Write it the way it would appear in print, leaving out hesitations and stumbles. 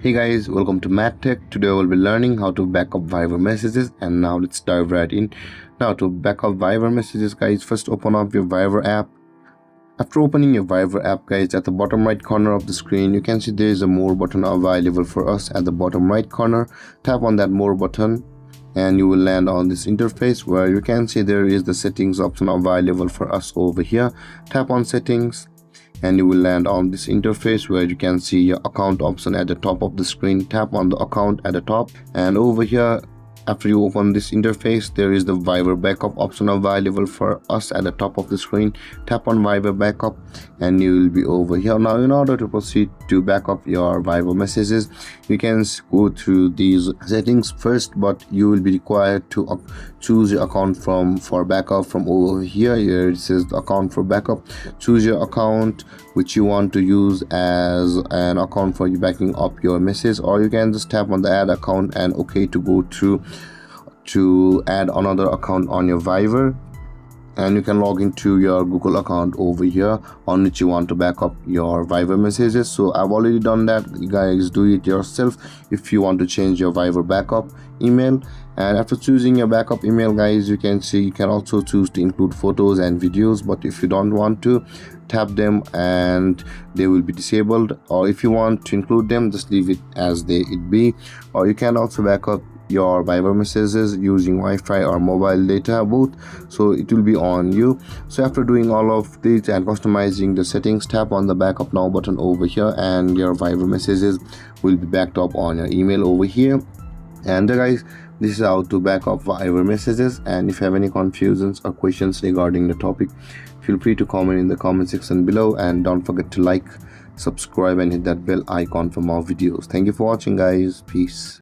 Hey guys, welcome to MadTech. Today we'll be learning how to backup Viber messages, and now let's dive right in. Now to backup Viber messages, guys, first open up your Viber app. After opening your Viber app, guys, at the bottom right corner of the screen, you can see there is a more button available for us at the bottom right corner. Tap on that more button and you will land on this interface where you can see there is the settings option available for us over here. Tap on settings and you will land on this interface where you can see your account option at the top of the screen. Tap on the account at the top, and over here after you open this interface, there is the Viber backup option available for us at the top of the screen. Tap on Viber backup and you will be over here. Now in order to proceed to backup your Viber messages, you can go through these settings first, but you will be required to choose your account for backup from over here. Here it says the account for backup. Choose your account which you want to use as an account for you backing up your message, or you can just tap on the add account and okay to go through to add another account on your Viber, and you can log into your Google account over here on which you want to back up your Viber messages. So I've already done that. You guys do it yourself if you want to change your Viber backup email. And after choosing your backup email, guys, you can see you can also choose to include photos and videos, but if you don't want to, tap them and they will be disabled, or if you want to include them, just leave it as it be. Or you can also back up your Viber messages using Wi-Fi or mobile data, both, so it will be on you. So after doing all of this and customizing the settings, tap on the backup now button over here and your Viber messages will be backed up on your email over here. And guys, this is how to back up Viber messages, and if you have any confusions or questions regarding the topic, feel free to comment in the comment section below, and don't forget to like, subscribe and hit that bell icon for more videos. Thank you for watching, guys. Peace.